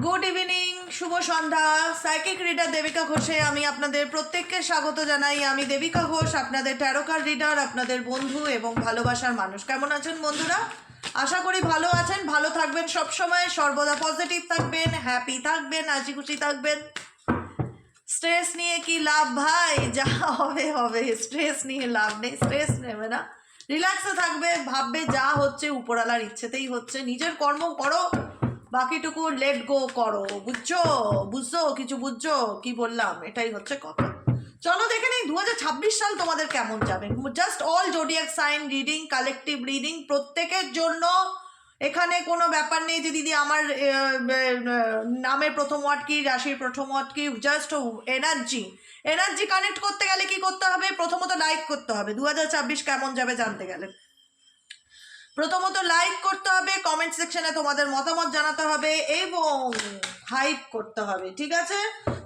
Good evening, শুভ সন্ধ্যা। Psychic reader Devika ঘোষে আমি আপনাদের প্রত্যেককে স্বাগত জানাই। আমি দেবিকা ঘোষ, আপনাদের ট্যারো কার্ড রিডার, আপনাদের বন্ধু এবং ভালোবাসার মানুষ। কেমন আছেন বন্ধুরা? আশা করি ভালো আছেন, ভালো থাকবেন, সবসময় সর্বদা পজিটিভ থাকবেন, হ্যাপি থাকবেন, হাসি খুশি থাকবেন। স্ট্রেস নিয়ে কি লাভ ভাই? যা হবে হবে, স্ট্রেস নিয়ে লাভ নেই, স্ট্রেস নেবে না, রিল্যাক্সে থাকবে, ভাববে যা হচ্ছে উপরওয়ালার ইচ্ছেতেই হচ্ছে। নিজের কর্ম করো, বাকিটুকু লেট গো করো। বুঝছো কিছু বুঝছো কি বললাম? এটাই হচ্ছে কথা। চলো দেখে নিই 2026 সাল তোমাদের কেমন যাবে। Just all zodiac sign reading, collective reading, প্রত্যেকের জন্য। এখানে কোনো ব্যাপার নেই যে দিদি আমার নামের প্রথম ওয়ার্ড কি, রাশির প্রথম ওয়ার্ড কি। জাস্ট এনার্জি কানেক্ট করতে গেলে কি করতে হবে? প্রথমত লাইক করতে হবে। 2026 কেমন যাবে জানতে গেলে প্রথমত লাইক করতে হবে, কমেন্ট সেকশনে তোমাদের মতামত জানাতে হবে এবং হাইপ করতে হবে। ঠিক আছে,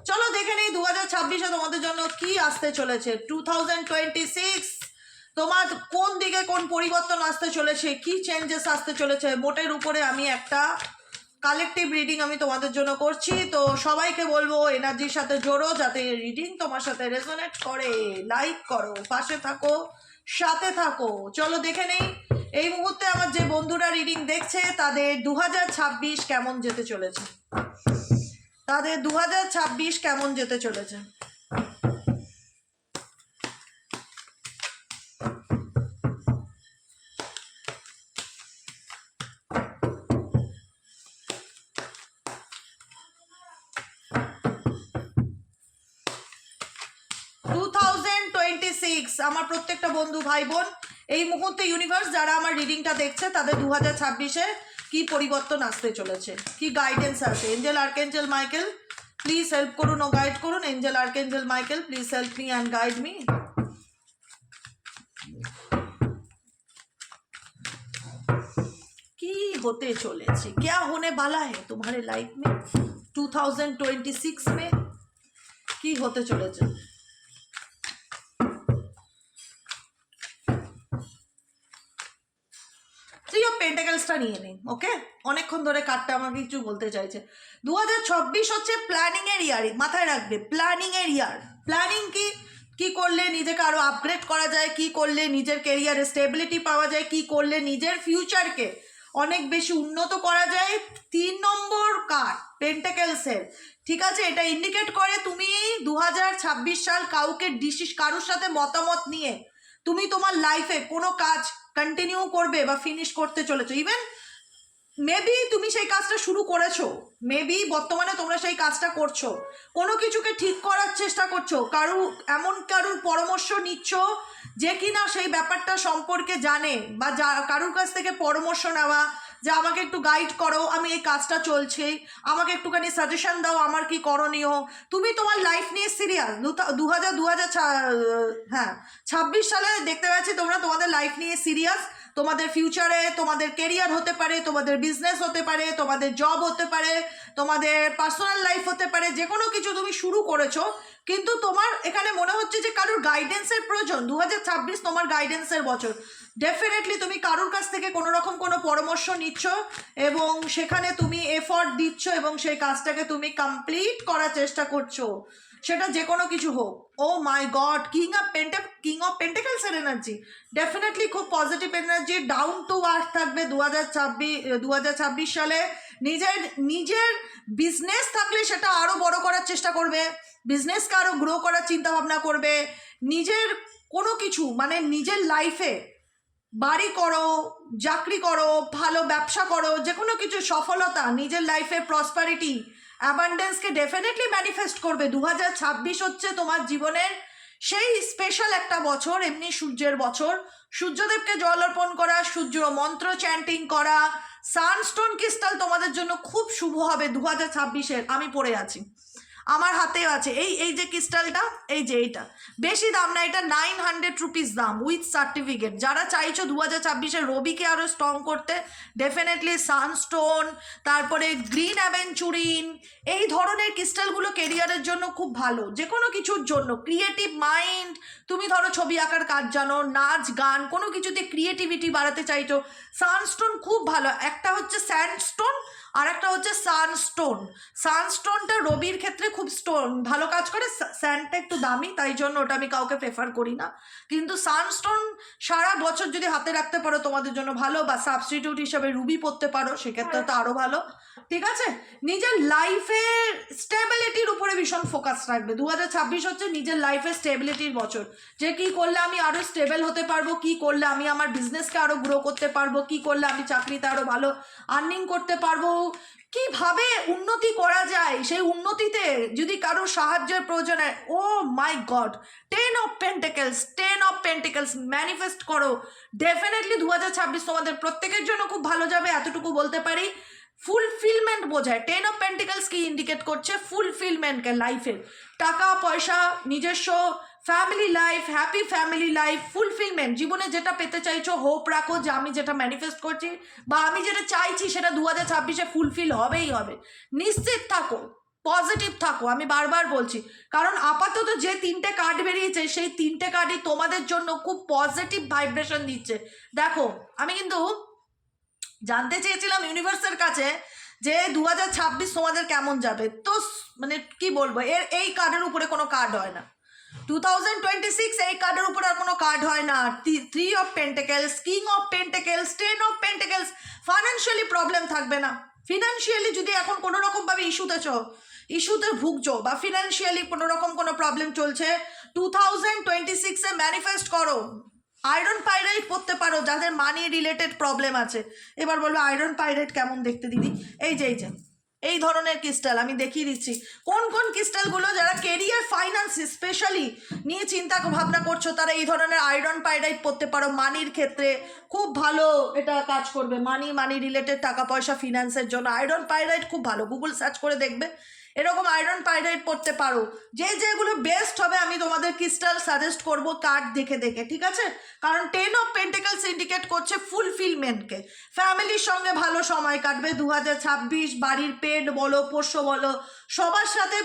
চলো দেখে নিই 2026-এ তোমাদের জন্য কি আসতে চলেছে। 2026 তোমার কোন দিকে কোন পরিবর্তন আসতে চলেছে, কি চেঞ্জেস আসতে চলেছে। মোটের উপরে আমি একটা কালেকটিভ রিডিং আমি তোমাদের জন্য করছি, তো সবাইকে বলবো এনার্জির সাথে জোড়ো, যাতে রিডিং তোমার সাথে রেজোনেট করে। লাইক করো, পাশে থাকো, সাথে থাকো। চলো দেখে নেই এই মুহূর্তে আমার যে বন্ধুরা রিডিং দেখছে তাদের 2026 কেমন যেতে চলেছে। তাদের 2026 কেমন যেতে চলেছে। আমার প্রত্যেকটা বন্ধু ভাই বোন, এই মুহূর্তে ইউনিভার্স যারা আমার রিডিংটা দেখছে তাদের 2026-এ কি পরিবর্তন আসতে চলেছে, কি গাইডেন্স আছে। Angel archangel Michael please help করুন ও গাইড করুন। Angel archangel Michael please help me and guide me. কি होते चलेছে, क्या होने वाला है तुम्हारे लाइफ में 2026 में? কি হতে চলেছে? পেন্টাকেলসটা নিয়ে নিন। ওকে, অনেকক্ষণ ধরে কার্ডটা আমাকে কিছু বলতে চাইছে। 2026 হচ্ছে প্ল্যানিং এর ইয়ার, মাথায় রাখবে, প্ল্যানিং এর ইয়ার। প্ল্যানিং কি করলে নিজেকে আরো আপগ্রেড করা যায়, কি করলে নিজের কেরিয়ারে স্টেবিলিটি পাওয়া যায়, কি করলে নিজের ফিউচারকে অনেক বেশি উন্নত করা যায়। 3 নম্বর কার্ড পেন্টাকেলসের, ঠিক আছে, এটা ইন্ডিকেট করে তুমি 2026 সাল কারোর সাথে মতামত নিয়ে তুমি তোমার লাইফে কোনো কাজ কন্টিনিউ করবে বা ফিনিশ করতে চলেছো। ইভেন মেবি তুমি সেই কাজটা শুরু করেছো, মেবি বর্তমানে তোমরা সেই কাজটা করছো, কোনো কিছুকে ঠিক করার চেষ্টা করছো, কারুর পরামর্শ নিচ্ছ যে কিনা সেই ব্যাপারটা সম্পর্কে জানে, বা কারুর কাছ থেকে পরামর্শ নেওয়া যে আমাকে একটু গাইড করো, আমি এই কাজটা চলছে, আমাকে একটুখানি সাজেশন দাও আমার কি করণীয়। তুমি তোমার লাইফ নিয়ে সিরিয়াস। 26 সালে দেখতে পাচ্ছি তোমরা তোমাদের লাইফ নিয়ে সিরিয়াস। তোমাদের ফিউচারে তোমাদের কেরিয়ার হতে পারে, তোমাদের বিজনেস হতে পারে, তোমাদের জব হতে পারে, তোমাদের পার্সোনাল লাইফ হতে পারে, যে কোনো কিছু তুমি শুরু করেছো, কিন্তু তোমার এখানে মনে হচ্ছে যে কারোর গাইডেন্সের প্রয়োজন। 2026 তোমার গাইডেন্সের বছর। ডেফিনেটলি তুমি কারোর কাছ থেকে কোনো রকম কোনো পরামর্শ নিচ্ছ এবং সেখানে তুমি এফর্ট দিচ্ছ এবং সেই কাজটাকে তুমি কমপ্লিট করার চেষ্টা করছো, সেটা যে কোনো কিছু হোক। Oh my God, king of পেন্টাকেলসের এনার্জি ডেফিনেটলি খুব positive energy. Down to earth থাকবে 2026 সালে। নিজের বিজনেস থাকলে সেটা আরও বড় করার চেষ্টা করবে, বিজনেসকে আরও গ্রো করার চিন্তা ভাবনা করবে। নিজের কোনো কিছু মানে নিজের লাইফে বাড়ি করো, চাকরি করো, ভালো ব্যবসা করো, যে কোনো কিছু সফলতা, নিজের লাইফে প্রসপারিটি, অ্যাবান্ডেন্সকে ডেফিনেটলি ম্যানিফেস্ট করবে। 2026 হচ্ছে তোমার জীবনের সেই স্পেশাল একটা বছর, এমনি সূর্যের বছর। সূর্যদেবকে জল অর্পণ করা, সূর্য মন্ত্র চ্যান্টিং করা, সানস্টোন ক্রিস্টাল তোমাদের জন্য খুব শুভ হবে 2026-এর। আমি পরে আছি, আমার হাতেও আছে এই যে ক্রিস্টালটা, এই যে এইটা, বেশি দাম না, এটা 900 রুপিস দাম উইথ সার্টিফিকেট। যারা চাইছো 2026-এ রবিকে আরও স্ট্রং করতে, ডেফিনেটলি সানস্টোন, তারপরে গ্রিন অ্যাভেঞ্চুরিন, এই ধরনের ক্রিস্টালগুলো কেরিয়ারের জন্য খুব ভালো, যে কোনো কিছুর জন্য। ক্রিয়েটিভ মাইন্ড, তুমি ধরো ছবি আঁকার কাজ জানো, নাচ গান, কোনো কিছুতে ক্রিয়েটিভিটি বাড়াতে চাইছো, সানস্টোন খুব ভালো। একটা হচ্ছে স্যান্ডস্টোন আর একটা হচ্ছে সানস্টোন। সানস্টোনটা রবির ক্ষেত্রে খুব ভালো কাজ করে, স্যান্ডটা একটু দামি, তাই জন্য ওটা আমি কাউকে প্রেফার করি না, কিন্তু সানস্টোন সারা বছর যদি হাতে রাখতে পারো তোমাদের জন্য ভালো, বা সাবস্টিটিউট হিসাবে রুবি পড়তে পারো, সেক্ষেত্রে তো আরও ভালো। ঠিক আছে, নিজের লাইফের স্টেবিলিটির উপরে ভীষণ ফোকাস রাখবে। 2026 হচ্ছে নিজের লাইফের স্টেবিলিটির বছর, যে কি করলে আমি আরও স্টেবল হতে পারবো, কি করলে আমি আমার বিজনেসকে আরও গ্রো করতে পারবো, কি করলে আমি চাকরিতে আরও ভালো আর্নিং করতে পারবো, কিভাবে উন্নতি করা যায়, সেই উন্নতিতে যদি কারো সাহায্যের প্রয়োজন হয়, ও my god, 10 of pentacles manifest করো। ডেফিনেটলি 2026 তোমাদের প্রত্যেকের জন্য খুব ভালো যাবে, এতটুকু বলতে পারি। ফুলফিলমেন্ট বোঝায়, 10 অফ পেন্টিকলস কি ইন্ডিকেট করছে? ফুলফিলমেন্টকে, লাইফের টাকা পয়সা, নিজস্ব family life, happy family life, fulfilment, জীবনে যেটা পেতে চাইছো, হোপ রাখো যে আমি যেটা ম্যানিফেস্ট করছি বা আমি যেটা চাইছি সেটা 2026-এ ফুলফিল হবেই হবে। নিশ্চিত থাকো, পজিটিভ থাকো, আমি বারবার বলছি, কারণ আপাতত যে 3টে কার্ড বেরিয়েছে সেই 3টে কার্ডই তোমাদের জন্য খুব পজিটিভ ভাইব্রেশন দিচ্ছে। দেখো, আমি কিন্তু জানতে চেয়েছিলাম ইউনিভার্সের কাছে যে 2026 তোমাদের কেমন যাবে, তো মানে কি বলবো, এই কার্ডের উপরে কোনো কার্ড হয় না। 2026 এই কার্ডের উপর আর কোনো কার্ড হয় না। 3 of pentacles, king of pentacles, 10 of pentacles. Financially problem থাকবে না। ফিনান্সিয়ালি যদি এখন কোনো রকমভাবে ইস্যুতে ভুগছো বা ফিনান্সিয়ালি কোনো রকম কোনো প্রবলেম চলছে, 2026-এ ম্যানিফেস্ট করো। আয়রন পাইরাইট পড়তে পারো যাদের মানি রিলেটেড প্রবলেম আছে। এবার বলবো আয়রন পাইরাইট কেমন দেখতে দিদি? এই ধরনের ক্রিস্টাল আমি দেখিয়ে দিচ্ছি। কোন কোন ক্রিস্টালগুলো যারা কেরিয়ার, ফাইন্যান্স স্পেশালি নিয়ে চিন্তা ভাবনা করছো, তারা এই ধরনের আয়রন পাইরাইট পড়তে পারো। মানির ক্ষেত্রে খুব ভালো এটা কাজ করবে, মানি রিলেটেড টাকা পয়সা, ফিনান্সের জন্য আয়রন পাইরাইট খুব ভালো। গুগল সার্চ করে দেখবে, এরকম আয়রন পাইরাইট পড়তে পারো। যেগুলো বেস্ট হবে আমি তোমাদের ক্রিস্টাল সাজেস্ট করব কার্ড দেখে দেখে, ঠিক আছে? কারণ 10 অফ পেন্টিকলস ইন্ডিকেট করছে ফুলফিলমেন্টকে। ফ্যামিলির সঙ্গে ভালো সময় কাটবে 2026। বাড়ির পেট বলো, পোষ্য বলো, সবার সাথে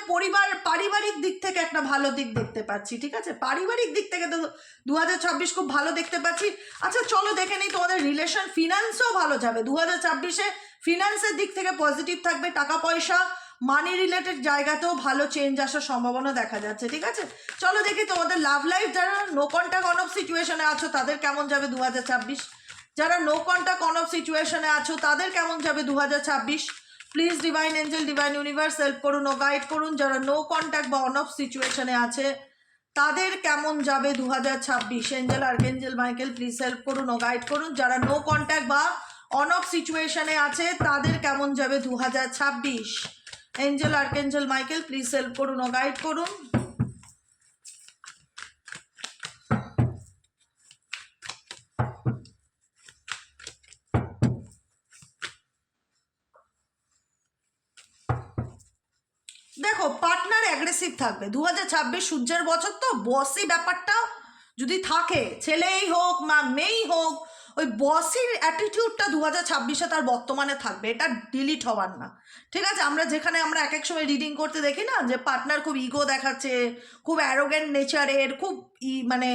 পারিবারিক দিক থেকে একটা ভালো দিক দেখতে পাচ্ছি, ঠিক আছে? পারিবারিক দিক থেকে তো 2026 খুব ভালো দেখতে পাচ্ছি। আচ্ছা চলো দেখে নিই তোমাদের রিলেশন, ফিনান্সও ভালো যাবে 2026-এ। ফিনান্সের দিক থেকে পজিটিভ থাকবে, টাকা পয়সা, মানি রিলেটেড জায়গাতেও ভালো চেঞ্জ আসার সম্ভাবনা দেখা যাচ্ছে, ঠিক আছে? চলো দেখি তোমাদের লাভ লাইফ, যারা নো কন্ট্যাক্ট অন অফ সিচুয়েশনে আছো তাদের কেমন যাবে 2026। যারা নো কন্ট্যাক্ট অন অফ সিচুয়েশনে আছো তাদের কেমন যাবে 2026। Please divine angel, divine universe help করুন ও গাইড করুন। যারা নো কন্ট্যাক্ট বা অন অফ সিচুয়েশনে আছে তাদের কেমন যাবে 2026। Angel, archangel Michael please help করুন ও গাইড করুন। যারা নো কন্ট্যাক্ট বা অন অফ সিচুয়েশনে আছে তাদের কেমন যাবে 2026। Angel, archangel Michael please help করুন ও গাইড করুন। দেখো, পার্টনার অ্যাগ্রেসিভ থাকবে 2026। সূর্যের বছর তো, বসি ব্যাপারটা যদি থাকে, ছেলেই হোক মা মেয়েই হোক, ওই বসির অ্যাটিটিউডটা 2026-এ তার বর্তমানে থাকবে, এটা ডিলিট হওয়ার না, ঠিক আছে? আমরা এক এক সময় রিডিং করতে দেখি না যে পার্টনার খুব ইগো দেখাচ্ছে, খুব অ্যারোগেন্ট নেচারের, খুব মানে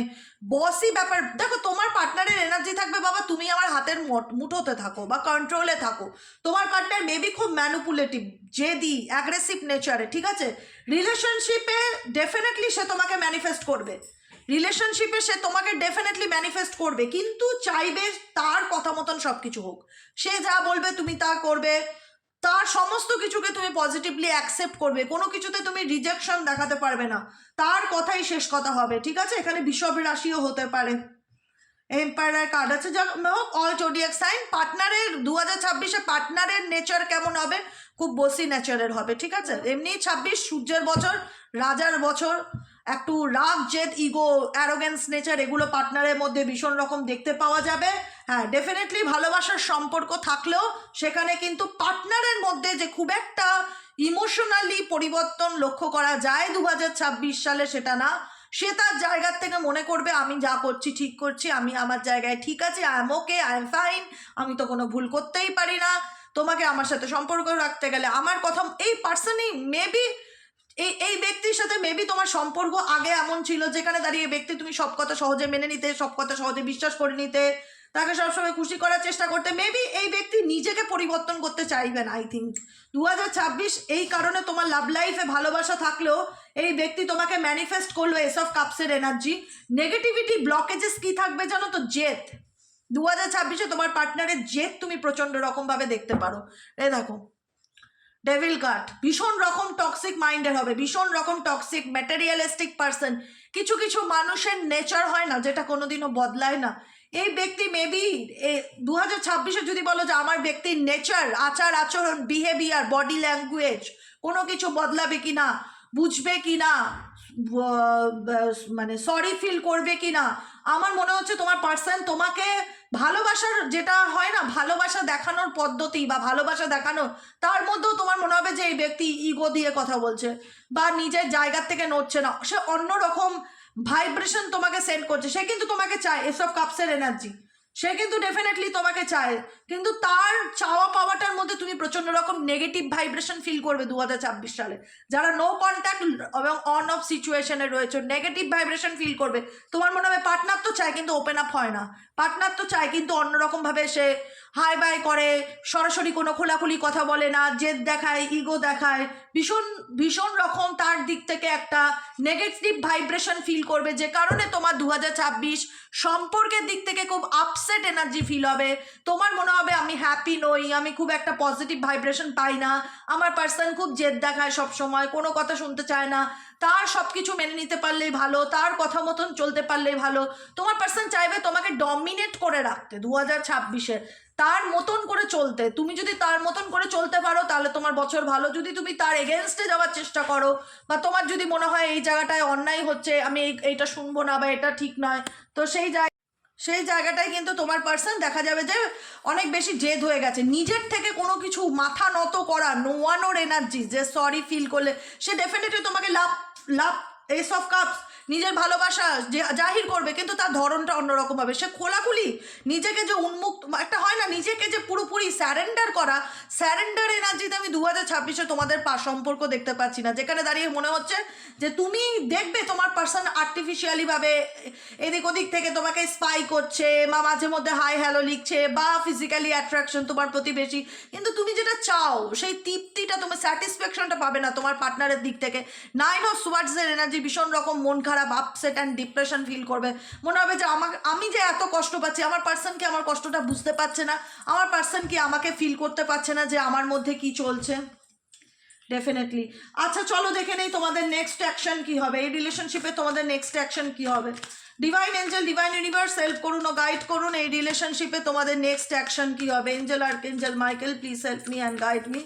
বসই ব্যাপার। দেখো, তোমার পার্টনারের এনার্জি থাকবে বাবা তুমি আমার হাতের মুঠোতে থাকো বা কন্ট্রোলে থাকো। তোমার পার্টনার মেবি খুব ম্যানুপুলেটিভ, জেদি, অ্যাগ্রেসিভ নেচারে, ঠিক আছে? রিলেশনশিপে ডেফিনেটলি সে তোমাকে ম্যানিফেস্ট করবে, কিন্তু চাইবে তার কথা মতন সব কিছু হোক। সে যা বলবে তুমি তা করবে, তার সমস্ত কিছুকে তুমি পজিটিভলি অ্যাকসেপ্ট করবে, কোনো কিছুতে তুমি রিজেকশন দেখাতে পারবে না, তার কথাই শেষ কথা হবে, ঠিক আছে? এখানে বিষব রাশিও হতে পারে। এম্পায়ার কার্ড আছে, যা হোক অল জোডিয়াক সাইন। পার্টনারের 2026-এ পার্টনারের নেচার কেমন হবে? খুব বসি নেচারের হবে, ঠিক আছে? এমনি 26 সূর্যের বছর, রাজার বছর, একটু রাগ, জেদ, ইগো, অ্যারোগেন্স নেচার এগুলো পার্টনারের মধ্যে ভীষণ রকম দেখতে পাওয়া যাবে। হ্যাঁ, ডেফিনেটলি ভালোবাসার সম্পর্ক থাকলেও সেখানে কিন্তু পার্টনারের মধ্যে যে খুব একটা ইমোশনালি পরিবর্তন লক্ষ্য করা যায় 2026 সালে, সেটা না। সে তার জায়গার থেকে মনে করবে আমি যা করছি ঠিক করছি, আমি আমার জায়গায় ঠিক আছে, I am okay, I am fine, আমি তো কোনো ভুল করতেই পারি না। তোমাকে আমার সাথে সম্পর্ক রাখতে গেলে আমার কথা, এই পার্সনই মেবি এই ব্যক্তির সাথে মেবি তোমার সম্পর্ক আগে এমন ছিল যেখানে দাঁড়িয়ে ব্যক্তি তুমি সব কথা সহজে মেনে নিতে, সব কথা সহজে বিশ্বাস করে নিতে, তাকে সবসময় খুশি করার চেষ্টা করতে। মেবি এই ব্যক্তি নিজেকে পরিবর্তন করতে চাইবেন। আই থিঙ্ক 2026 এই কারণে তোমার লাভ লাইফে ভালোবাসা থাকলেও এই ব্যক্তি তোমাকে ম্যানিফেস্ট করলো এস অফ কাপসের এনার্জি। নেগেটিভিটি ব্লকেজেস কি থাকবে জানো তো? জেদ। 2026 তোমার পার্টনারের জেদ তুমি প্রচণ্ড রকমভাবে দেখতে পারো। এই দেখো ডেভিল কার্ড, ভীষণ রকম টক্সিক মাইন্ডের হবে, ভীষণ রকম টক্সিক ম্যাটেরিয়ালিস্টিক পার্সন। কিছু কিছু মানুষের নেচার হয় না যেটা কোনোদিনও বদলায় না। এই ব্যক্তি মেবি 2026 যদি বলো যে আমার ব্যক্তির নেচার, আচার আচরণ, বিহেভিয়ার, বডি ল্যাঙ্গুয়েজ কোনো কিছু বদলাবে কি না, বুঝবে কি না, মানে সরি ফিল করবে কি না, আমার মনে হচ্ছে তোমার পার্সন তোমাকে ভালোবাসার যেটা হয় না, ভালোবাসা দেখানোর পদ্ধতি বা ভালোবাসা দেখানোর, তার মধ্যেও তোমার মনে হবে যে এই ব্যক্তি ইগো দিয়ে কথা বলছে বা নিজের জায়গার থেকে নড়ছে না, সে অন্যরকম ভাইব্রেশন তোমাকে সেন্ড করছে। সে কিন্তু তোমাকে চায়, এস অফ কাপসের এনার্জি, সে কিন্তু ডেফিনেটলি তোমাকে চায়, কিন্তু তার চাওয়া পাওয়াটার মধ্যে তুমি প্রচণ্ড রকম নেগেটিভ ভাইব্রেশন ফিল করবে 2026 সালে। যারা নো কন্ট্যাক্ট এবং অন অফ সিচুয়েশনে রয়েছে, নেগেটিভ ভাইব্রেশন ফিল করবে। তোমার মনে হবে পার্টনার তো চায় কিন্তু ওপেন আপ হয় না, পার্টনার তো চায় কিন্তু অন্যরকমভাবে সে হাই বাই করে, সরাসরি কোনো খোলাখুলি কথা বলে না, জেদ দেখায়, ইগো দেখায়, ভীষণ ভীষণ রকম তার দিক থেকে একটা নেগেটিভ ভাইব্রেশন ফিল করবে, যে কারণে তোমার 2026 সম্পর্কের দিক থেকে খুব আপসেট এনার্জি ফিল হবে। তোমার মনে হবে আমি হ্যাপি নই, আমি খুব একটা পজিটিভ ভাইব্রেশন পাই না, আমার পার্সন খুব জেদ দেখায়, সব সময় কোনো কথা শুনতে চায় না, তার সব কিছু মেনে নিতে পারলেই ভালো, তার কথা মতন চলতে পারলেই ভালো। তোমার পার্সন চাইবে তোমাকে ডমিনেট করে রাখতে 2026-এ, তার মতন করে চলতে। তুমি যদি তার মতন করে চলতে পারো তাহলে তোমার বছর ভালো। যদি তুমি তার এগেনস্টে যাওয়ার চেষ্টা করো বা তোমার যদি মনে হয় এই জায়গাটায় অন্যায় হচ্ছে, আমি এইটা শুনবো না বা এটা ঠিক নয়, তো সেই জায়গাটায় কিন্তু তোমার পার্সন দেখা যাবে যে অনেক বেশি জেদ হয়ে গেছে। নিজের থেকে কোনো কিছু মাথা নত করা, নোয়ানোর এনার্জি, যে সরি ফিল করলে সে ডেফিনেটলি তোমাকে লাভ এস অফ কাপস নিজের ভালোবাসা জাহির করবে, কিন্তু তার ধরনটা অন্যরকম হবে। সে খোলাখুলি নিজেকে যে উন্মুক্ত একটা হয় না, নিজেকে যে পুরোপুরি স্যারেন্ডার করা, স্যারেন্ডার এনার্জিতে আমি 2026-এ তোমাদের সম্পর্ক দেখতে পাচ্ছি না, যেখানে দাঁড়িয়ে মনে হচ্ছে যে তুমি দেখবে তোমার পার্সন আর্টিফিশিয়ালিভাবে এদিক ওদিক থেকে তোমাকে স্পাই করছে বা মাঝে মধ্যে হাই হ্যালো লিখছে বা ফিজিক্যালি অ্যাট্রাকশন তোমার প্রতি বেশি, কিন্তু তুমি যেটা চাও সেই তৃপ্তিটা, তুমি স্যাটিসফ্যাকশনটা পাবে না তোমার পার্টনারের দিক থেকে। 9 অফ সোয়ার্ডসের এনার্জি, ভীষণ রকম মন খারাপ, আপসেট অ্যান্ড ডিপ্রেশন ফিল করবে। মনে হবে যে আমি যে এত কষ্ট পাচ্ছি, আমার পার্সন কি আমার কষ্টটা বুঝতে পারছে না, আমার পার্সন কি আমাকে ফিল করতে পারছে না যে আমার মধ্যে কি চলছে। ডেফিনেটলি। আচ্ছা চলো দেখে নেই তোমাদের নেক্সট অ্যাকশন কি হবে, এই রিলেশনশিপে তোমাদের নেক্সট অ্যাকশন কি হবে। Divine angel, divine universe help করুন ও গাইড করুন, এই রিলেশনশিপে তোমাদের নেক্সট অ্যাকশন কি হবে। Angel archangel Michael please help me and guide me.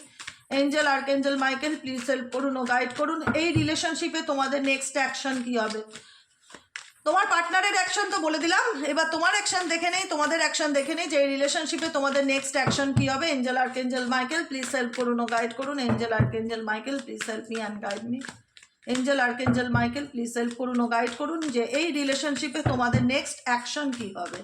Angel archangel Michael please help করুন ও গাইড করুন, এই রিলেশনশিপে তোমাদের নেক্সট অ্যাকশন কি হবে। তোমার পার্টনারের অ্যাকশন তো বলে দিলাম, এবার তোমার অ্যাকশন দেখে নেই, তোমাদের অ্যাকশন দেখে নেই যে এই রিলেশনশিপে তোমাদের নেক্সট অ্যাকশন কি হবে। Angel archangel Michael please help করুন ও গাইড করুন। Angel archangel Michael please help me and guide me. Angel archangel Michael please help করুন ও গাইড করুন যে এই রিলেশনশিপে তোমাদের নেক্সট অ্যাকশন কি হবে।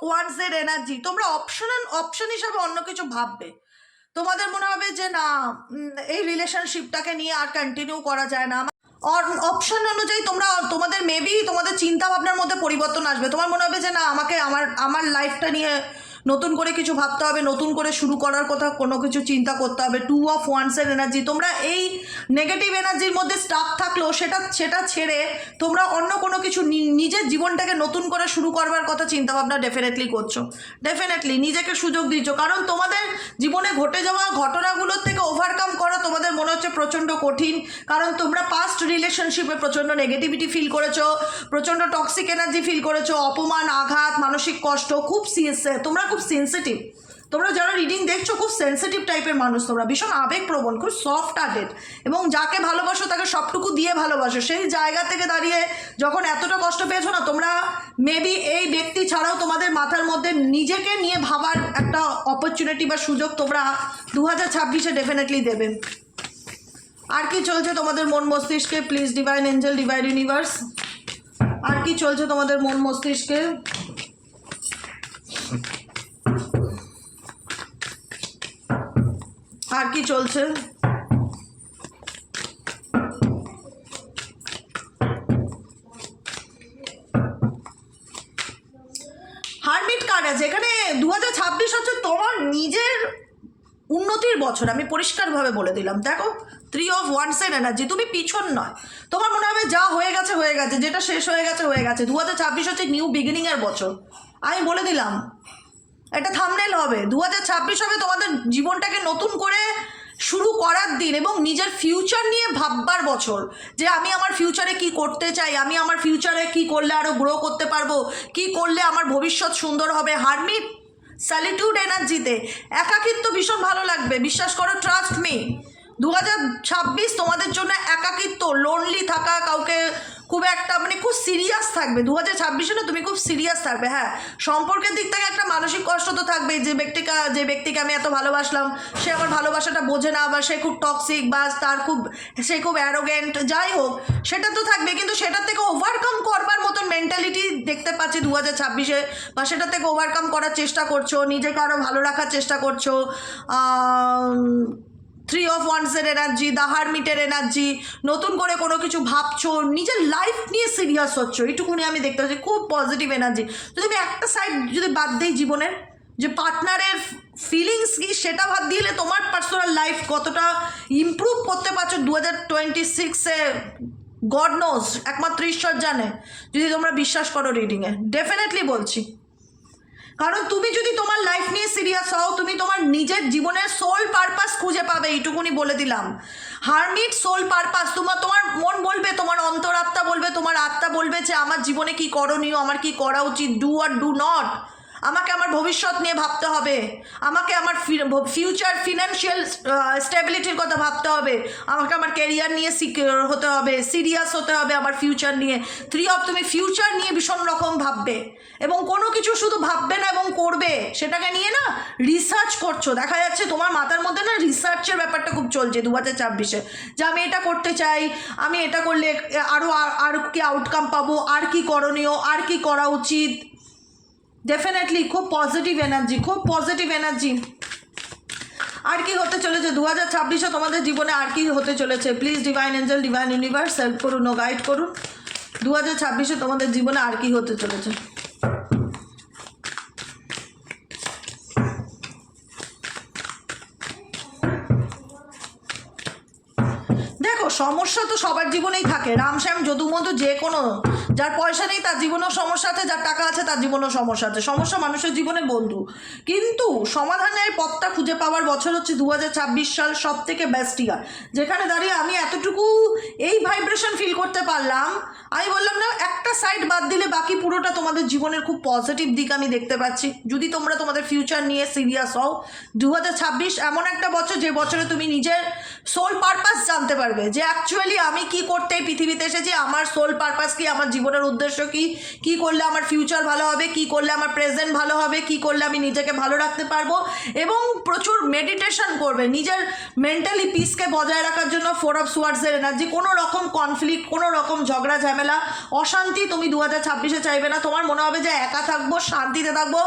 ওয়ান্সের এনার্জি, তোমরা অপশন হিসাবে অন্য কিছু ভাববে। তোমাদের মনে হবে যে না, এই রিলেশনশিপটাকে নিয়ে আর কন্টিনিউ করা যায় না। অপশন অনুযায়ী তোমাদের মেবি তোমাদের চিন্তা ভাবনার মধ্যে পরিবর্তন আসবে। তোমার মনে হবে যে না, আমাকে আমার লাইফটা নিয়ে নতুন করে কিছু ভাবতে হবে, নতুন করে শুরু করার কথা কোনো কিছু চিন্তা করতে হবে। 2 অফ ওয়ান্সের এনার্জি, তোমরা এই নেগেটিভ এনার্জির মধ্যে স্টাক থাকলেও সেটা ছেড়ে তোমরা অন্য কোনো কিছু নিজের জীবনটাকে নতুন করে শুরু করবার কথা চিন্তাভাবনা ডেফিনেটলি করছো, ডেফিনেটলি নিজেকে সুযোগ দিচ্ছ। কারণ তোমাদের জীবনে ঘটে যাওয়া ঘটনাগুলোর থেকে ওভারকাম করা তোমাদের মনে হচ্ছে প্রচণ্ড কঠিন, কারণ তোমরা পাস্ট রিলেশনশিপে প্রচণ্ড নেগেটিভিটি ফিল করেছো, প্রচণ্ড টক্সিক এনার্জি ফিল করেছো, অপমান, আঘাত, মানসিক কষ্ট, তোমরা খুব সেন্সিটিভ। তোমরা যারা রিডিং দেখছো খুব সেন্সিটিভ টাইপের মানুষ, তোমরা ভীষণ আবেগপ্রবণ, খুব সফট হার্টেড, এবং যাকে ভালোবাসো তাকে সবটুকু দিয়ে ভালোবাসো। সেই জায়গা থেকে দাঁড়িয়ে যখন এতটা কষ্ট পেয়েছো না, তোমরা মেবি এই ব্যক্তি ছাড়াও তোমাদের মাথার মধ্যে নিজেকে নিয়ে ভাবার একটা অপরচুনিটি বা সুযোগ তোমরা 2026-এ ডেফিনেটলি দেবেন। আর কি চলছে তোমাদের মন মস্তিষ্কে please divine angel, divine universe, আর কি চলছে তোমাদের মন মস্তিষ্কে। কি চলছে? হারমিট কার্ড আছে এখানে। 2026 হচ্ছে তোমার নিজের উন্নতির বছর, আমি পরিষ্কারভাবে বলে দিলাম। দেখো 3 অফ ওয়ান্ডসের এনার্জি, তুমি পিছন নয়। তোমার মনে হবে যা হয়ে গেছে হয়ে গেছে, যেটা শেষ হয়ে গেছে হয়ে গেছে। 2026 হচ্ছে নিউ বিগিনিংয়ের বছর, আমি বলে দিলাম। এটা থাম্বনেল হবে, 2026 হবে তোমাদের জীবনটাকে নতুন করে শুরু করার দিন এবং নিজের ফিউচার নিয়ে ভাববার বছর, যে আমি আমার ফিউচারে কি করতে চাই, আমি আমার ফিউচারে কি করলে আরও গ্রো করতে পারবো, কি করলে আমার ভবিষ্যৎ সুন্দর হবে। হারমিট স্যালিটিউড এনার্জিতে একাকিত্ব ভীষণ ভালো লাগবে, বিশ্বাস করো, ট্রাস্ট মি। 2026 তোমাদের জন্য একাকিত্ব, লোনলি থাকা, কাউকে খুব একটা মানে খুব সিরিয়াস থাকবে 2026-এ না, তুমি খুব সিরিয়াস থাকবে। হ্যাঁ, সম্পর্কের দিক থেকে একটা মানসিক কষ্ট তো থাকবেই, যে ব্যক্তিকে আমি এত ভালোবাসলাম সে আমার ভালোবাসাটা বোঝে না, বা সে খুব টক্সিক, বা সে খুব অ্যারোগেন্ট, যাই হোক সেটা তো থাকবে। কিন্তু সেটার থেকে ওভারকাম করবার মতন মেন্টালিটি দেখতে পাচ্ছি 2026-এ, বা সেটা থেকে ওভারকাম করার চেষ্টা করছো, নিজেকে আরও ভালো রাখার চেষ্টা করছো। 3 অফ ওয়ান্ডসের এনার্জি, দ্য হারমিটের এনার্জি, নতুন করে কোনো কিছু ভাবছো, নিজের লাইফ নিয়ে সিরিয়াস হচ্ছ, এইটুকুনি আমি দেখতে পাচ্ছি। খুব পজিটিভ এনার্জি। যদি আমি একটা সাইড যদি বাদ দিই জীবনের, যে পার্টনারের ফিলিংস কি সেটা বাদ দিলে তোমার পার্সোনাল লাইফ কতটা ইমপ্রুভ করতে পারছো 2026-এ, গড নোজ, একমাত্র ঈশ্বর জানে। যদি তোমরা বিশ্বাস করো রিডিংয়ে, ডেফিনেটলি বলছি। কারণ তুমি যদি তোমার লাইফ নিয়ে সিরিয়াস হও, তুমি তোমার নিজের জীবনের সোল পারপাস খুঁজে পাবে, এইটুকুনি বলে দিলাম। হারমিট সোল পারপাস, তোমার মন বলবে, তোমার অন্তরাত্মা বলবে, তোমার আত্মা বলবে যে আমার জীবনে কি করণীয়, আমার কি করা উচিত, ডু আর ডু নট। আমাকে আমার ভবিষ্যৎ নিয়ে ভাবতে হবে, আমাকে আমার ফিউচার ফিনান্সিয়াল স্টেবিলিটির কথা ভাবতে হবে, আমাকে আমার ক্যারিয়ার নিয়ে সিকিউর হতে হবে, সিরিয়াস হতে হবে আমার ফিউচার নিয়ে। 3 অফ, তুমি ফিউচার নিয়ে ভীষণ রকম ভাববে এবং কোনো কিছু শুধু ভাববে না এবং করবে, সেটাকে নিয়ে না রিসার্চ করছো। দেখা যাচ্ছে তোমার মাথার মধ্যে না রিসার্চের ব্যাপারটা খুব চলছে 2026-এ, যে আমি এটা করতে চাই, আমি এটা করলে আর কি আউটকাম পাবো, আর কি করণীয়, আর কি করা উচিত। ডেফিনেটলি খুব পজিটিভ এনার্জি, খুব পজিটিভ এনার্জি। আর কি হতে চলেছে 2026-এ তোমাদের জীবনে, আর কি হতে চলেছে? Please divine angel, divine universe help করুন ও গাইড করুন। 2026-এ তোমাদের জীবনে আর কি হতে চলেছে? দেখো, সমস্যা তো সবার জীবনেই থাকে, রামশ্যাম যদুমধু, যে কোনো, যার পয়সা নেই তার জীবনেও সমস্যা আছে, যার টাকা আছে তার জীবনেও সমস্যা আছে। সমস্যা মানুষের জীবনে বন্ধু, কিন্তু সমাধানের পথটা খুঁজে পাওয়ার বছর হচ্ছে 2026 সাল, সব থেকে বেস্ট ইয়ার। যেখানে দাঁড়িয়ে আমি এতটুকু এই ভাইব্রেশন ফিল করতে পারলাম, আমি বললাম না, একটা সাইড বাদ দিলে বাকি পুরোটা তোমাদের জীবনের খুব পজিটিভ দিক আমি দেখতে পাচ্ছি। যদি তোমরা তোমাদের ফিউচার নিয়ে সিরিয়াস হও, 2026 এমন একটা বছর যে বছরে তুমি নিজের সোল পারপাস জানতে পারবে, যে অ্যাকচুয়ালি আমি কি করতে এই পৃথিবীতে এসেছি, আমার সোল পারপাস কি, আমার জীবনের উদ্দেশ্য কি, কি করলে আমার ফিউচার ভালো হবে, কি করলে আমার প্রেজেন্ট ভালো হবে, কি করলে আমি নিজেকে ভালো রাখতে পারবো। এবং প্রচুর মেডিটেশন করবে নিজের মেন্টালি পিসকে বজায় রাখার জন্য। 4 অফ সোয়ার্ডসের এনার্জি, কোনো রকম কনফ্লিক্ট, কোনো রকম ঝগড়া ঝামেলা, অশান্তি তুমি 2026-এ চাইবে না। তোমার মনে হবে যে একা থাকবো, শান্তিতে থাকবো,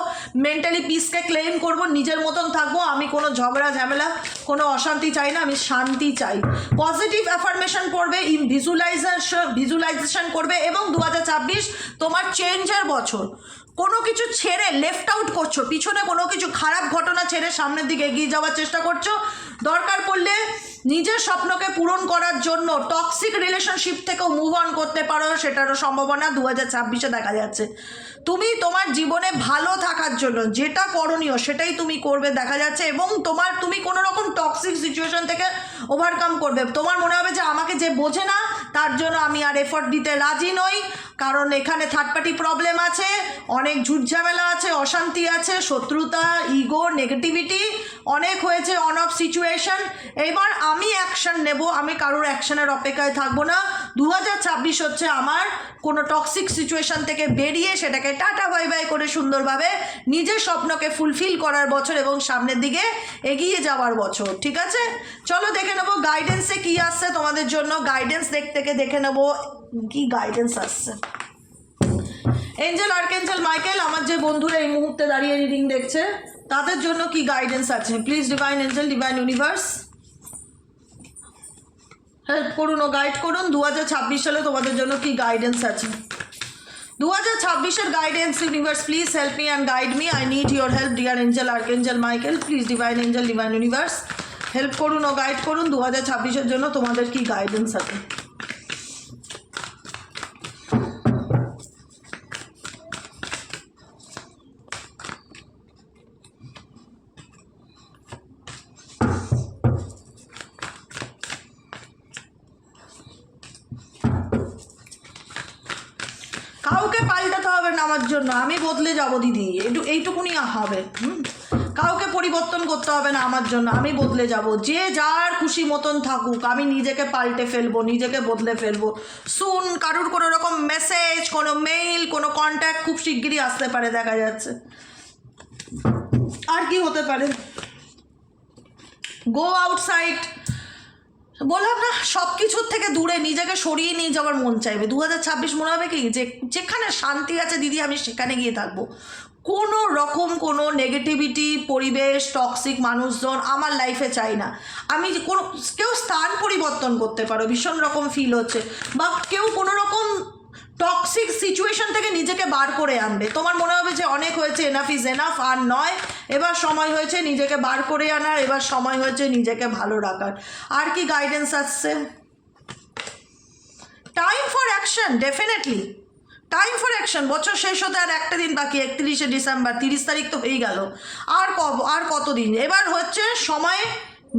মেন্টালি পিসকে ক্লেম করবো, নিজের মতন থাকবো, আমি কোনো ঝগড়া ঝামেলা, কোনো অশান্তি চাই না, আমি শান্তি চাই। পজিটিভ অ্যাফার্মেশন করবে, ভিজুয়ালাইজেশন করবে। এবং 2026 তোমার চেঞ্জের বছর। কোনো কিছু ছেড়ে লেফট আউট করছো, পিছনে কোনো কিছু খারাপ ঘটনা ছেড়ে সামনের দিকে এগিয়ে যাওয়ার চেষ্টা করছো। দরকার পড়লে নিজের স্বপ্নকে পূরণ করার জন্য টক্সিক রিলেশনশিপ থেকেও মুভ অন করতে পারো, সেটারও সম্ভাবনা 2026-এ দেখা যাচ্ছে। তুমি তোমার জীবনে ভালো থাকার জন্য যেটা করণীয় সেটাই তুমি করবে দেখা যাচ্ছে। এবং তুমি কোনো রকম টক্সিক সিচুয়েশন থেকে ওভারকাম করবে। তোমার মনে হবে যে আমাকে যে বোঝে না তার জন্য আমি আর এফোর্ট দিতে রাজি নই, কারণ এখানে থার্ড পার্টি প্রবলেম আছে, অনেক ঝুট ঝামেলা আছে, অশান্তি আছে, শত্রুতা, ইগো, নেগেটিভিটি অনেক হয়েছে, অন অফ সিচুয়েশন। এবার আমি অ্যাকশন নেব, আমি কারোর অ্যাকশনের অপেক্ষায় থাকবো না। 2026 হচ্ছে আমার কোনো টক্সিক সিচুয়েশন থেকে বেরিয়ে সেটাকে টাটা বাই বাই করে সুন্দরভাবে নিজের স্বপ্নকে ফুলফিল করার বছর এবং সামনের দিকে এগিয়ে যাওয়ার বছর। ঠিক আছে, চলো দেখে নেবো গাইডেন্সে কি আসছে তোমাদের জন্য। গাইডেন্স দেখে নেবো কি গাইডেন্স আসছে। এঞ্জেল, আর্কএঞ্জেল মাইকেল, আমার যে বন্ধুরা এই মুহূর্তে দাঁড়িয়ে রিডিং দেখছে তাদের জন্য কি গাইডেন্স আছে? Please divine angel, divine universe help করুন ও গাইড করুন 2026 সালে তোমাদের জন্য কি গাইডেন্স আছে। 2026-এর guidance universe, please help me and guide me, I need your help dear angel archangel Michael, please divine angel divine universe help করুন ও গাইড করুন 2026-এর জন্য তোমাদের কি গাইডেন্স আছে। কাউকে পাল্টাতে হবে না আমার জন্য, আমি বদলে যাব দিদি, এইটুকুনি হবে। কাউকে পরিবর্তন করতে হবে না আমার জন্য, আমি বদলে যাব। যে যার খুশি মতন থাকুক, আমি নিজেকে পাল্টে ফেলবো, নিজেকে বদলে ফেলবো। শুন, কারুর কোনো রকম মেসেজ, কোনো মেইল, কোনো কন্ট্যাক্ট খুব শিগগিরই আসতে পারে, দেখা যাচ্ছে। আর কি হতে পারে? গো আউটসাইড, বললাম না, সব কিছুর থেকে দূরে নিজেকে সরিয়ে নিয়ে যাওয়ার মন চাইবে। 2026 মনে হবে কি যে যেখানে শান্তি আছে দিদি আমি সেখানে গিয়ে থাকবো। কোনো রকম কোনো নেগেটিভিটি, পরিবেশ, টক্সিক মানুষজন আমার লাইফে চাই না। আমি কোনো কেউ স্থান পরিবর্তন করতে পারো, ভীষণ রকম ফিল হচ্ছে, বা কেউ কোনো রকম টক্সিক সিচুয়েশন থেকে নিজেকে বার করে আনবে। তোমার মনে হবে যে অনেক হয়েছে, এনাফ ইজ এনাফ, আর নয়, এবার সময় হয়েছে নিজেকে বার করে আনার, এবার সময় হয়েছে নিজেকে ভালো রাখার। আর কি গাইডেন্স আসছে? Time for action, definitely time for action. বছর শেষ হতে আর একটা দিন বাকি, 31শে ডিসেম্বর, 30 তারিখ তো হয়েই গেল। আর কতদিন? এবার হচ্ছে সময়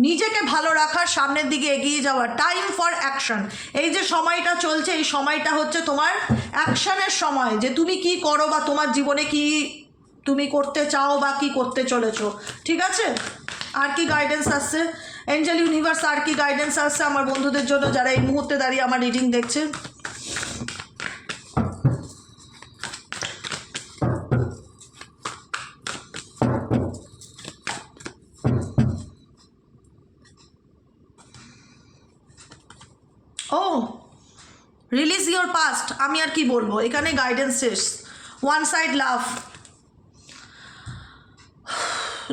নিজেকে ভালো রাখার, সামনের দিকে এগিয়ে যাওয়ার, টাইম ফর অ্যাকশন। এই যে সময়টা চলছে, এই সময়টা হচ্ছে তোমার অ্যাকশনের সময়, যে তুমি কি করো বা তোমার জীবনে কি তুমি করতে চাও বা কি করতে চলেছো। ঠিক আছে? আর কি গাইডেন্স আসছে এঞ্জেল ইউনিভার্স? আর কি গাইডেন্স আসছে আমার বন্ধুদের জন্য যারা এই মুহূর্তে দাঁড়িয়ে আমার রিডিং দেখছে? ও রিলিজ ইওর পাস্ট, আমি আর কি বলবো, এখানে গাইডেন্স শেষ। One side love.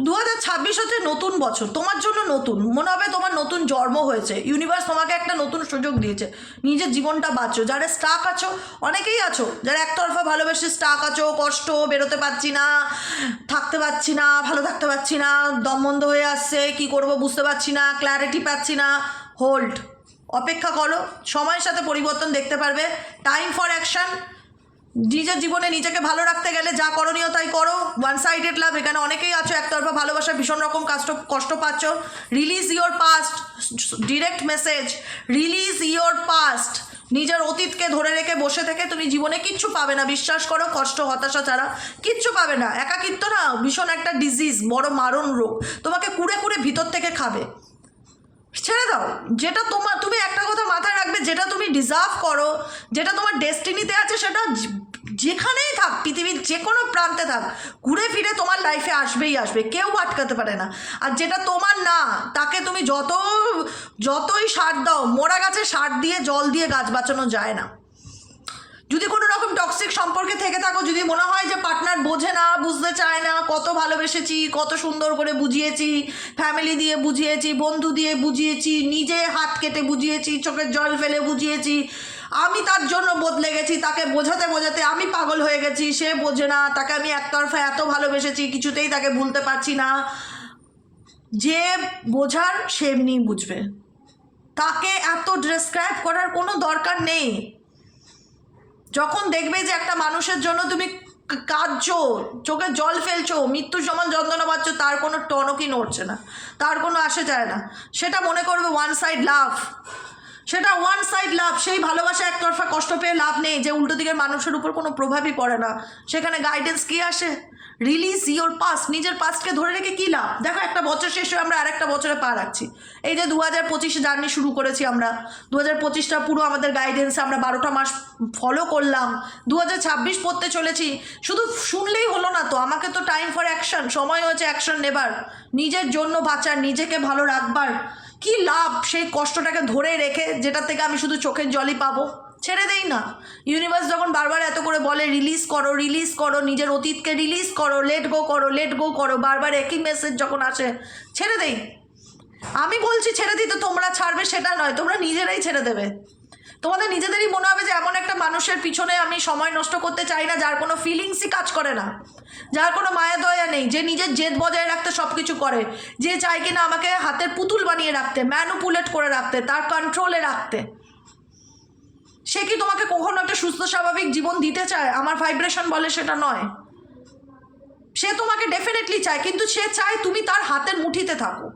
2026 হচ্ছে নতুন বছর তোমার জন্য, নতুন মনে হবে তোমার নতুন জন্ম হয়েছে। ইউনিভার্স তোমাকে একটা নতুন সুযোগ দিয়েছে, নিজের জীবনটা বাঁচো। যারা স্টাক আছো, অনেকেই আছো যারা একতরফা ভালোবেসে স্টাক আছো, কষ্ট, বেরোতে পারছি না, থাকতে পারছি না, ভালো থাকতে পারছি না, দম বন্ধ হয়ে আসছে, কি করব বুঝতে পারছি না, ক্ল্যারিটি পাচ্ছি না। হোল্ড, অপেক্ষা করো, সময়ের সাথে পরিবর্তন দেখতে পারবে। Time for action. নিজের জীবনে নিজেকে ভালো রাখতে গেলে যা করণীয় তাই করো। ওয়ান সাইডেড লাভ, এখানে অনেকেই আছো একতরফা ভালোবাসা ভীষণ রকম কষ্ট পাচ্ছ। Release your past, direct message, release your past. নিজের অতীতকে ধরে রেখে বসে থেকে তুমি জীবনে কিচ্ছু পাবে না, বিশ্বাস করো। কষ্ট, হতাশা ছাড়া কিচ্ছু পাবে না। একাকিত্ব না ভীষণ একটা ডিজিজ, বড় মারণ রোগ, তোমাকে কুড়ে কুড়ে ভিতর থেকে খাবে। ছেড়ে দাও। যেটা তুমি একটা কথা মাথায় রাখবে, যেটা তুমি ডিজার্ভ করো, যেটা তোমার ডেস্টিনিতে আছে, সেটা যেখানেই থাক, পৃথিবীর যে কোনো প্রান্তে থাক, ঘুরে ফিরে তোমার লাইফে আসবেই আসবে, কেউ আটকাতে পারে না। আর যেটা তোমার না, তাকে তুমি যতই সার দাও, মোরা গাছে সার দিয়ে জল দিয়ে গাছ বাঁচানো যায় না। যদি কোনো রকম টক্সিক সম্পর্কে থেকে থাকো, যদি মনে হয় যে পার্টনার বোঝে না, বুঝতে চায় না, কত ভালোবেসেছি, কত সুন্দর করে বুঝিয়েছি, ফ্যামিলি দিয়ে বুঝিয়েছি, বন্ধু দিয়ে বুঝিয়েছি, নিজে হাত কেটে বুঝিয়েছি, চোখের জল ফেলে বুঝিয়েছি, আমি তার জন্য বদলে গেছি, তাকে বোঝাতে বোঝাতে আমি পাগল হয়ে গেছি, সে বোঝে না, তাকে আমি একতরফা এত ভালোবেসেছি, কিছুতেই তাকে ভুলতে পারছি না। যে বোঝার সে এমনি বুঝবে, তাকে এত ডেসক্রাইব করার কোনো দরকার নেই। যখন দেখবে যে একটা মানুষের জন্য তুমি কাঁদছো, চোখে জল ফেলছো, মৃত্যুর সমান যন্ত্রণা পাচ্ছ, তার কোনো টনকই নড়ছে না, তার কোনো আসে যায় না, সেটা মনে করবে ওয়ান সাইড লাভ। সেটা ওয়ান সাইড লাভ। সেই ভালোবাসা একতরফা কষ্ট পেয়ে লাভ নেই, যে উল্টো দিকের মানুষের উপর কোনো প্রভাবই পড়ে না। সেখানে গাইডেন্স কী আসে? Release your past. নিজের পাস্টকে ধরে রেখে কী লাভ? দেখো, একটা বছর শেষ হয়ে আমরা আরেকটা বছরে পা রাখছি। এই যে 2025 জার্নি শুরু করেছি আমরা, 2025টা পুরো আমাদের গাইডেন্সে আমরা 12টা মাস ফলো করলাম, 2026 পড়তে চলেছি। শুধু শুনলেই হলো না তো, আমাকে তো টাইম ফর অ্যাকশন, সময় হয়েছে অ্যাকশন নেবার, নিজের জন্য বাঁচার, নিজেকে ভালো রাখবার। কি লাভ সেই কষ্টটাকে ধরে রেখে, যেটা থেকে আমি শুধু চোখের জলই পাবো? ছেড়ে দেই না। ইউনিভার্স যখন বারবার এত করে বলে রিলিজ করো, রিলিজ করো, নিজের অতীতকে রিলিজ করো, লেট গো করো, লেট গো করো, বারবার একই মেসেজ যখন আসে, ছেড়ে দেই। আমি বলছি ছেড়ে দিতে, তোমরা ছাড়বে সেটা নয়, তোমরা নিজেরাই ছেড়ে দেবে। তোমাদের নিজেদেরই মনে হবে যে এমন একটা মানুষের পিছনে আমি সময় নষ্ট করতে চাই না, যার কোনো ফিলিংসই কাজ করে না, যার কোনো মায়া দয়া নেই, যে নিজের জেদ বজায় রাখতে সব কিছু করে, যে চায় কিনা আমাকে হাতের পুতুল বানিয়ে রাখতে, ম্যানুপুলেট করে রাখতে, তার কন্ট্রোলে রাখতে। সে কি তোমাকে কখনো একটা সুস্থ স্বাভাবিক জীবন দিতে চায়? আমার ভাইব্রেশন বলে সেটা নয়। সে তোমাকে ডেফিনেটলি চায়, কিন্তু সে চায় তুমি তার হাতের মুঠিতে থাকো,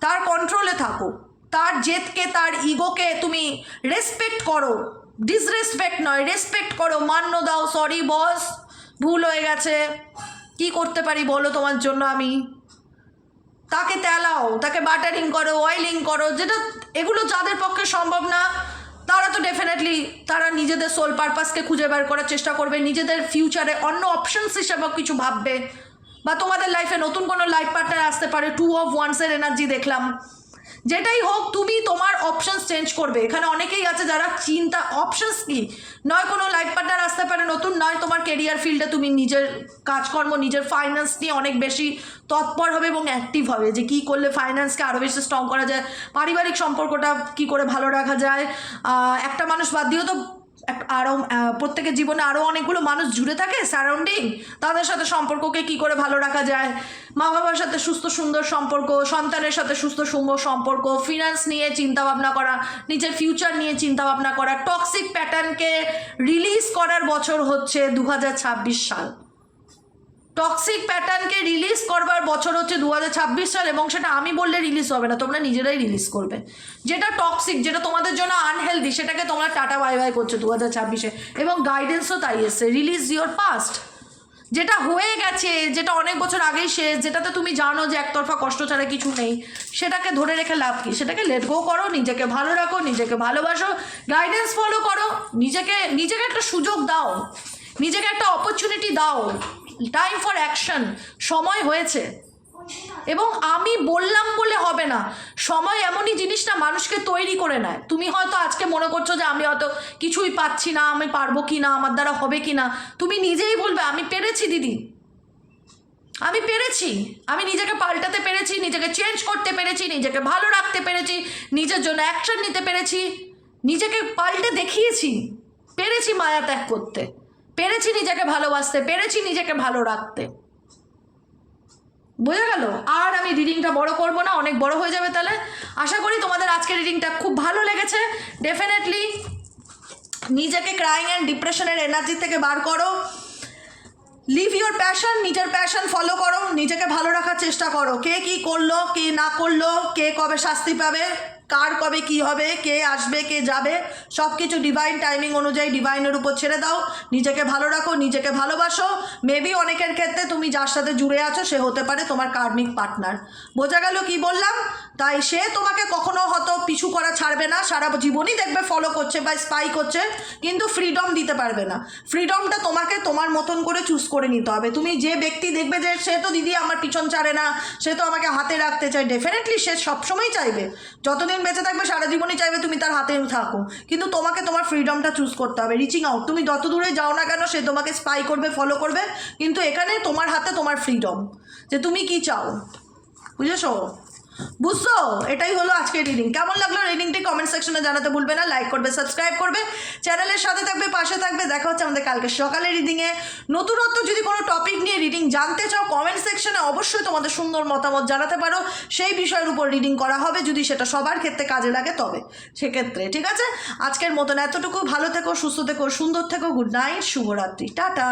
তার কন্ট্রোলে থাকো, তার জেদকে, তার ইগোকে তুমি রেসপেক্ট করো, ডিসরেসপেক্ট নয়, রেসপেক্ট করো, মান্য দাও, সরি বস ভুল হয়ে গেছে, কি করতে পারি বলো তোমার জন্য আমি। তাকে তেলাও, তাকে বাটারিং করো, অয়েলিং করো, যেটা এগুলো যাদের পক্ষে সম্ভব না তারা তো ডেফিনেটলি তারা নিজেদের সোল পারপাসকে খুঁজে বের করার চেষ্টা করবে, নিজেদের ফিউচারে অন্য অপশনস হিসেবে কিছু ভাববে, বা তোমাদের লাইফে নতুন কোনো লাইফ পার্টনার আসতে পারে। 2 of Wands এনার্জি দেখলাম। যেটাই হোক তুমি তোমার অপশনস চেঞ্জ করবে। এখানে অনেকেই আছে যারা চিন্তা, অপশনস কি নয় কোনো লাইফ পার্টনার আসতে পারে নতুন, নয় তোমার কেরিয়ার ফিল্ডে তুমি নিজের কাজকর্ম, নিজের ফাইন্যান্স নিয়ে অনেক বেশি তৎপর হবে এবং অ্যাক্টিভ হবে, যে কী করলে ফাইন্যান্সকে আরও বেশি স্ট্রং করা যায়, পারিবারিক সম্পর্কটা কী করে ভালো রাখা যায়। একটা মানুষ বাদ দিয়েও তো আরও প্রত্যেকের জীবনে আরও অনেকগুলো মানুষ জুড়ে থাকে সারাউন্ডিং, তাদের সাথে সম্পর্ককে কি করে ভালো রাখা যায়, মা বাবার সাথে সুস্থ সুন্দর সম্পর্ক, সন্তানের সাথে সুস্থ সুন্দর সম্পর্ক, ফিনান্স নিয়ে চিন্তাভাবনা করা, নিজের ফিউচার নিয়ে চিন্তাভাবনা করা। টক্সিক প্যাটার্নকে রিলিজ করার বছর হচ্ছে 2026 সাল। টক্সিক প্যাটার্নকে রিলিজ করবার বছর হচ্ছে 2026 সাল, এবং সেটা আমি বললে রিলিজ হবে না, তোমরা নিজেরাই রিলিজ করবে। যেটা টক্সিক, যেটা তোমাদের জন্য আনহেলদি, সেটাকে তোমরা টাটা বাই বাই করছো 2026-এ, এবং গাইডেন্সও তাই এসছে, রিলিজ ইওর পাস্ট। যেটা হয়ে গেছে, যেটা অনেক বছর আগেই শেষ, যেটাতে তুমি জানো যে একতরফা কষ্ট ছাড়া কিছু নেই, সেটাকে ধরে রেখে লাভ কি? সেটাকে লেট গো করো, নিজেকে ভালো রাখো, নিজেকে ভালোবাসো, গাইডেন্স ফলো করো, নিজেকে একটা সুযোগ দাও, নিজেকে একটা অপরচুনিটি দাও। টাইম ফর অ্যাকশন, সময় হয়েছে। এবং আমি বললাম বলে হবে না, সময় এমনই জিনিস না মানুষকে তৈরি করে নেয়। তুমি হয়তো আজকে মনে করছো যে আমি হয়তো কিছুই পাচ্ছি না, আমি পারবো কি না, আমার দ্বারা হবে কি না, তুমি নিজেই বলবে আমি পেরেছি দিদি, আমি পেরেছি, আমি নিজেকে পাল্টাতে পেরেছি, নিজেকে চেঞ্জ করতে পেরেছি, নিজেকে ভালো রাখতে পেরেছি, নিজের জন্য অ্যাকশন নিতে পেরেছি, নিজেকে পাল্টে দেখিয়েছি, পেরেছি মায়া ত্যাগ করতে, পেরেছি নিজেকে ভালোবাসতে, পেরেছি নিজেকে ভালো রাখতে। বোঝা গেল? আর আমি রিডিংটা বড় করব না, অনেক বড় হয়ে যাবে তাহলে। আশা করি তোমাদের আজকের রিডিংটা খুব ভালো লেগেছে। ডেফিনেটলি নিজেকে ক্রাইং অ্যান্ড ডিপ্রেশনের এনার্জি থেকে বার করো, লিভ ইউর প্যাশন, নিজের প্যাশন ফলো করো, নিজেকে ভালো রাখার চেষ্টা করো। কে কী করলো, কে না করলো, কে কবে শাস্তি পাবে, কার কবে কি হবে, কে আসবে কে যাবে, সব কিছু ডিভাইন টাইমিং অনুযায়ী ডিভাইনের উপর ছেড়ে দাও। নিজেকে ভালো রাখো, নিজেকে ভালোবাসো। মেবি অনেকের ক্ষেত্রে তুমি যার সাথে জুড়ে আছো সে হতে পারে তোমার কার্মিক পার্টনার। বোঝা গেল কি বললাম? তাই সে তোমাকে কখনো হয়তো পিছু করা ছাড়বে না, সারা জীবনই দেখবে ফলো করছে বা স্পাই করছে, কিন্তু ফ্রিডম দিতে পারবে না। ফ্রিডমটা তোমাকে তোমার মতন করে চুজ করে নিতে হবে। তুমি যে ব্যক্তি দেখবে যে সে তো দিদি আমার পিছন ছাড়ে না, সে তো আমাকে হাতে রাখতে চায়, ডেফিনেটলি সে সবসময় চাইবে, যতদিন বেঁচে থাকবে সারা জীবনই চাইবে তুমি তার হাতে থাকো, কিন্তু তোমাকে তোমার ফ্রিডমটা চুজ করতে হবে। রিচিং আউট, তুমি যত দূরে যাও না কেন সে তোমাকে স্পাই করবে, ফলো করবে, কিন্তু এখানে তোমার হাতে তোমার ফ্রিডম, যে তুমি কি চাও। বুঝেছো? বুঝছো? এটাই হলো আজকের রিডিং। কেমন লাগলো রিডিংটি কমেন্ট সেকশনে জানাতে ভুলবে না। লাইক করবে, সাবস্ক্রাইব করবে, চ্যানেলের সাথে থাকবে, পাশে থাকবে। দেখা হচ্ছে আমাদের কালকে সকালে রিডিংয়ে। নতুনত্ব যদি কোনো টপিক নিয়ে রিডিং জানতে চাও কমেন্ট সেকশনে অবশ্যই তোমাদের সুন্দর মতামত জানাতে পারো, সেই বিষয়ের উপর রিডিং করা হবে, যদি সেটা সবার ক্ষেত্রে কাজে লাগে তবে সেক্ষেত্রে। ঠিক আছে, আজকের মতন এতটুকু। ভালো থেকো, সুস্থ থেকো, সুন্দর থেকো। গুড নাইট, শুভরাত্রি, টাটা।